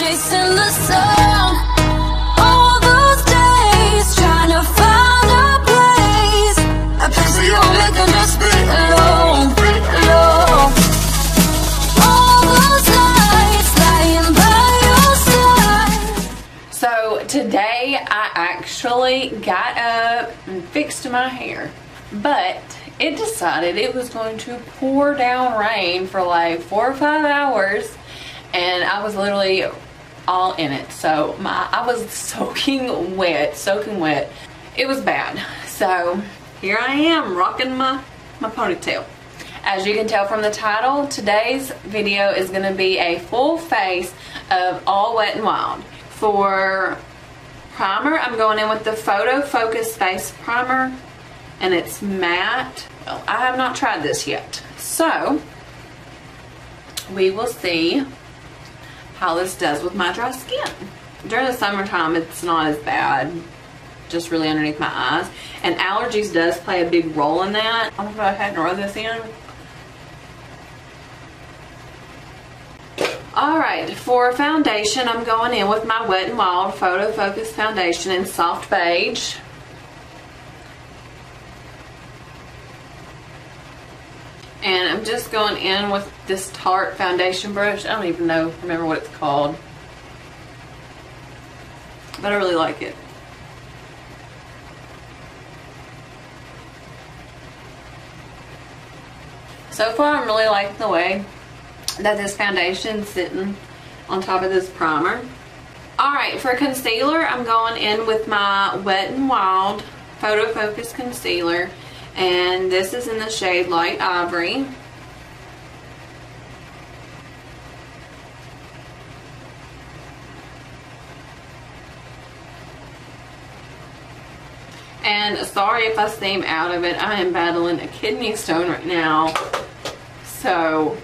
chasing the sun. All those days trying to find a place, a place where you only can just be alone, alone. All those nights lying by your side. So today I actually got up and fixed my hair, but it decided it was going to pour down rain for like 4 or 5 hours, and I was literally all in it. So I was soaking wet. It was bad. So here I am rocking my ponytail. As you can tell from the title, today's video is going to be a full face of all Wet n Wild. For primer, I'm going in with the Photo Focus Face Primer, and it's matte. Well, I have not tried this yet, so we will see how this does with my dry skin. During the summertime, it's not as bad, just really underneath my eyes, and allergies does play a big role in that. I'm gonna go ahead and rub this in. Alright, for foundation, I'm going in with my Wet n Wild Photo Focus Foundation in Soft Beige. And I'm just going in with this Tarte foundation brush. I don't even remember what it's called, but I really like it. So far, I'm really liking the way that this foundation's sitting on top of this primer. Alright, for concealer, I'm going in with my Wet n Wild Photo Focus Concealer. And this is in the shade Light Ivory. And sorry if I seem out of it. I am battling a kidney stone right now, so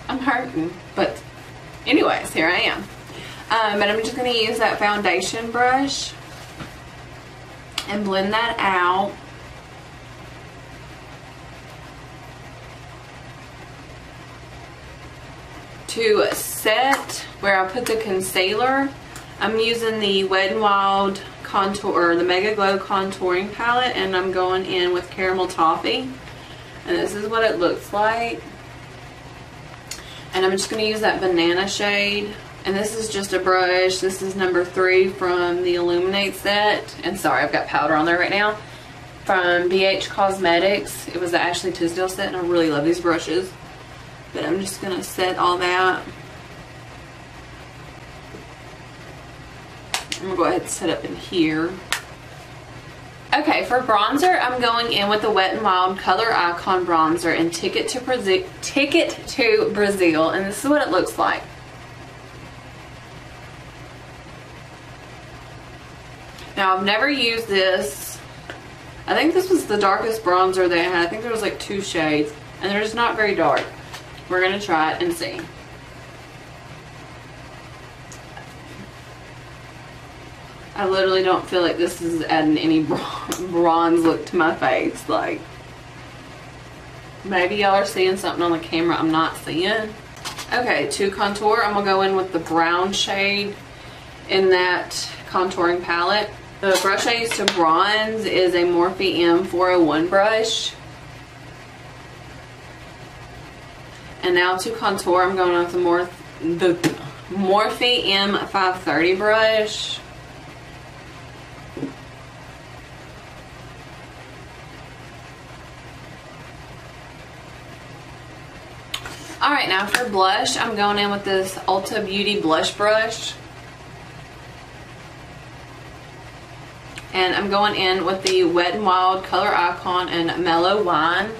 I'm hurting. But anyways, here I am. But I'm just going to use that foundation brush and blend that out. To set where I put the concealer, I'm using the Wet n Wild Contour, or the Mega Glow Contouring Palette, and I'm going in with Caramel Toffee. And this is what it looks like. And I'm just going to use that banana shade. And this is just a brush. This is number 3 from the Illuminate set. And sorry, I've got powder on there right now. From BH Cosmetics. It was the Ashley Tisdale set, and I really love these brushes. But I'm just going to set all that. I'm going to go ahead and set up in here. Okay, for bronzer, I'm going in with the Wet n Wild Color Icon Bronzer in Ticket to Brazil. And this is what it looks like. Now, I've never used this. I think this was the darkest bronzer they had. I think there was like 2 shades. And they're just not very dark. We're going to try it and see. I literally don't feel like this is adding any bronze look to my face. Like, maybe y'all are seeing something on the camera I'm not seeing. Okay, to contour, I'm going to go in with the brown shade in that contouring palette. The brush I use to bronze is a Morphe M401 brush. And now to contour, I'm going with the Morphe M530 brush. Alright, now for blush, I'm going in with this Ulta Beauty blush brush. And I'm going in with the Wet n Wild Color Icon and Mellow Wine.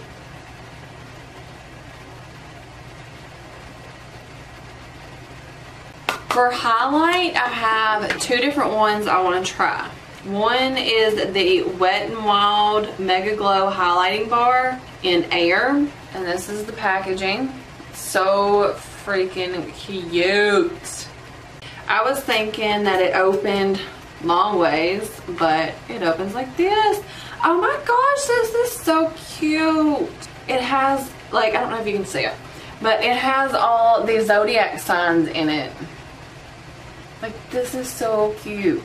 For highlight, I have 2 different ones I want to try. One is the Wet n Wild Mega Glow Highlighting Bar in Air. And this is the packaging. So freaking cute. I was thinking that it opened long ways, but it opens like this. Oh my gosh, this is so cute. It has, like, I don't know if you can see it, but it has all the zodiac signs in it. Like, this is so cute.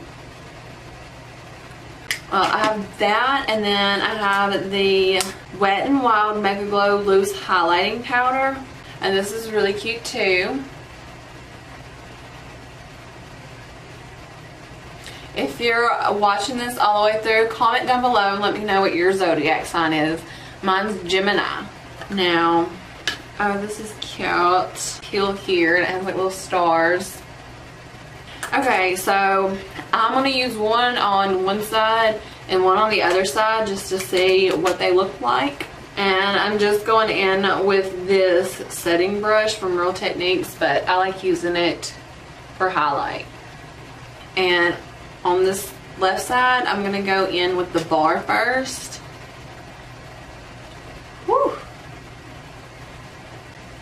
I have that, and then I have the Wet n Wild Mega Glow Loose Highlighting Powder. And this is really cute too. If you're watching this all the way through, comment down below and let me know what your zodiac sign is. Mine's Gemini. Now, oh, this is cute. Peel here, and it has like little stars. Okay, so I'm going to use one on one side and one on the other side just to see what they look like. And I'm just going in with this setting brush from Real Techniques, but I like using it for highlight. And on this left side, I'm going to go in with the bar first. Whew.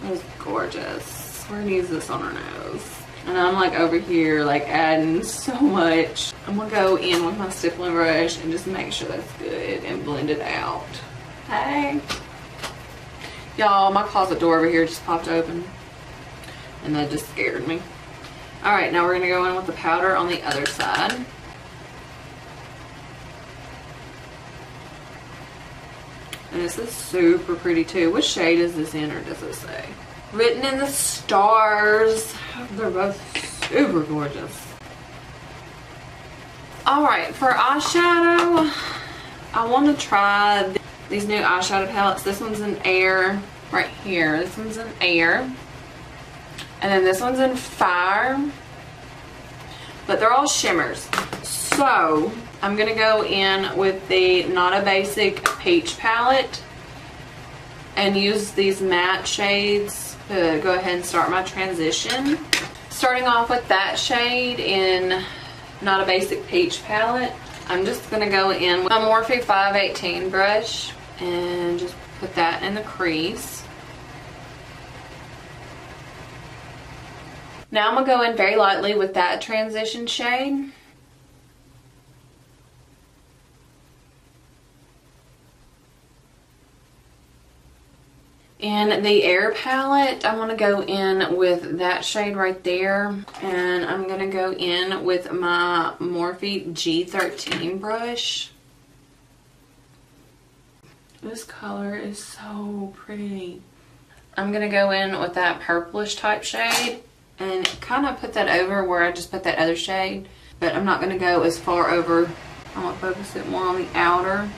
That was gorgeous. We're going to use this on our nose. And I'm like over here like adding so much. I'm going to go in with my stippling brush and just make sure that's good and blend it out. Hey. Y'all, my closet door over here just popped open. And that just scared me. Alright, now we're going to go in with the powder on the other side. And this is super pretty too. What shade is this in, or does it say? Written in the stars. They're both super gorgeous. Alright, for eyeshadow, I want to try these new eyeshadow palettes. This one's in Air right here. This one's in Air. And then this one's in Fire. But they're all shimmers. So, I'm going to go in with the Not a Basic Peach palette and use these matte shades to go ahead and start my transition. Starting off with that shade in Not a Basic Peach palette, I'm just going to go in with my Morphe 518 brush and just put that in the crease. Now I'm going to go in very lightly with that transition shade. In the Air palette, I want to go in with that shade right there. And I'm going to go in with my Morphe G13 brush. This color is so pretty. I'm going to go in with that purplish type shade and kind of put that over where I just put that other shade. But I'm not going to go as far over. I want to focus it more on the outer.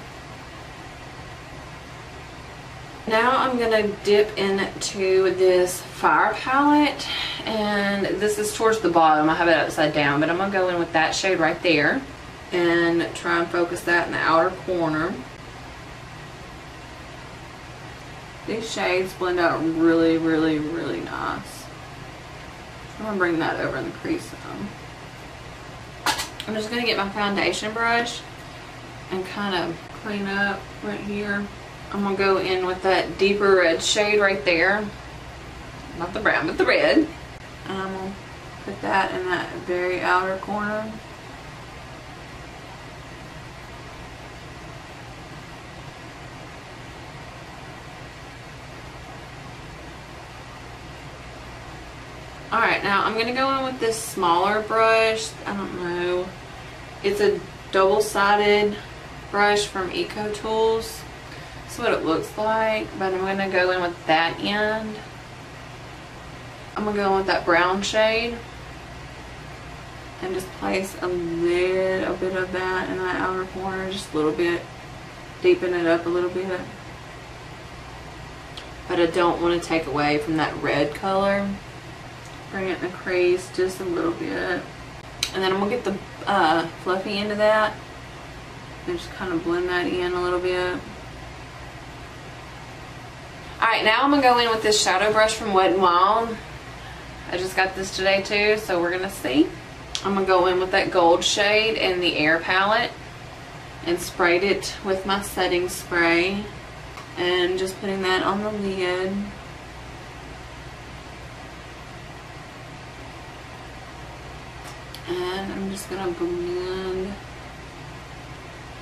Now I'm going to dip into this Fire palette, and this is towards the bottom. I have it upside down, but I'm going to go in with that shade right there and try and focus that in the outer corner. These shades blend out really, really, really nice. I'm going to bring that over in the crease some. I'm just going to get my foundation brush and kind of clean up right here. I'm going to go in with that deeper red shade right there. Not the brown, but the red. And I'm going to put that in that very outer corner. Alright, now I'm going to go in with this smaller brush. I don't know. It's a double-sided brush from Eco Tools. That's what it looks like, but I'm going to go in with that end. I'm going to go in with that brown shade and just place a little bit of that in that outer corner, just a little bit, deepen it up a little bit. But I don't want to take away from that red color. Bring it in the crease just a little bit. And then I'm going to get the fluffy end of that and just kind of blend that in a little bit. Alright, now I'm going to go in with this shadow brush from Wet n Wild. I just got this today too, so we're going to see. I'm going to go in with that gold shade in the Air palette and sprayed it with my setting spray. And just putting that on the lid. And I'm just going to blend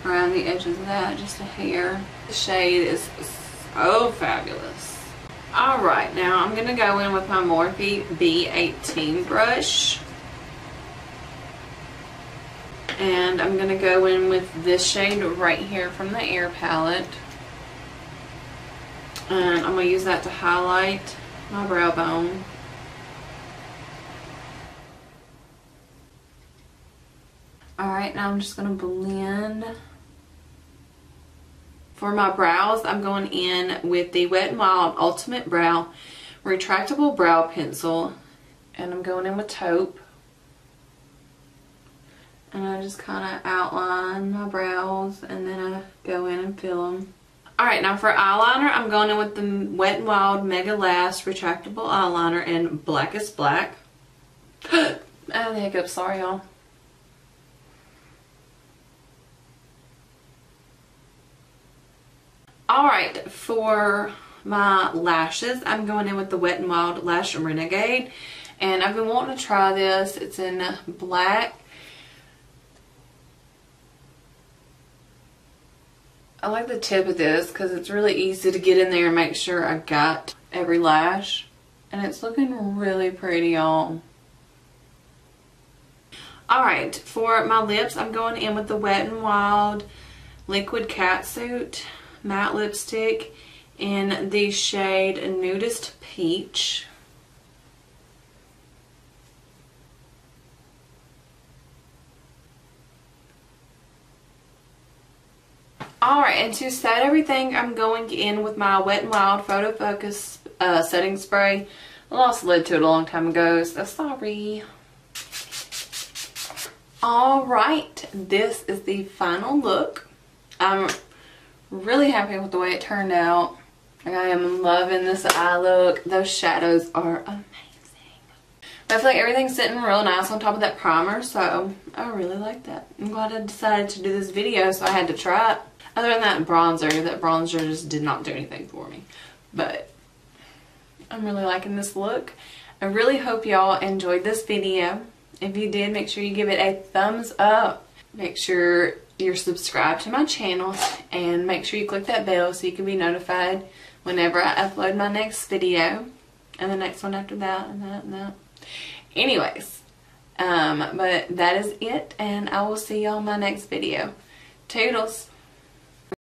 around the edges of that just a hair. The shade is so fabulous. Alright, now I'm going to go in with my Morphe B18 brush. And I'm going to go in with this shade right here from the Air palette. And I'm going to use that to highlight my brow bone. Alright, now I'm just going to blend. For my brows, I'm going in with the Wet n Wild Ultimate Brow Retractable Brow Pencil. And I'm going in with taupe. And I just kind of outline my brows and then I go in and fill them. Alright, now for eyeliner, I'm going in with the Wet n Wild Mega Last Retractable Eyeliner in Blackest Black. Oh, the hiccup, sorry y'all. Alright, for my lashes, I'm going in with the Wet n Wild Lash Renegade. And I've been wanting to try this. It's in black. I like the tip of this because it's really easy to get in there and make sure I got every lash. And it's looking really pretty, y'all. Alright, for my lips, I'm going in with the Wet n Wild Liquid Catsuit Matte Lipstick in the shade Nudist Peach. Alright, and to set everything, I'm going in with my Wet n Wild Photo Focus setting spray. I lost the lid to it a long time ago, so sorry. Alright, this is the final look. I'm really happy with the way it turned out. I am loving this eye look. Those shadows are amazing. But I feel like everything's sitting real nice on top of that primer, so I really like that. I'm glad I decided to do this video, so I had to try it. Other than that bronzer just did not do anything for me. But I'm really liking this look. I really hope y'all enjoyed this video. If you did, make sure you give it a thumbs up. Make sure you're subscribed to my channel and make sure you click that bell so you can be notified whenever I upload my next video and the next one after that and that and that. Anyways, but that is it, and I will see y'all in my next video. Toodles!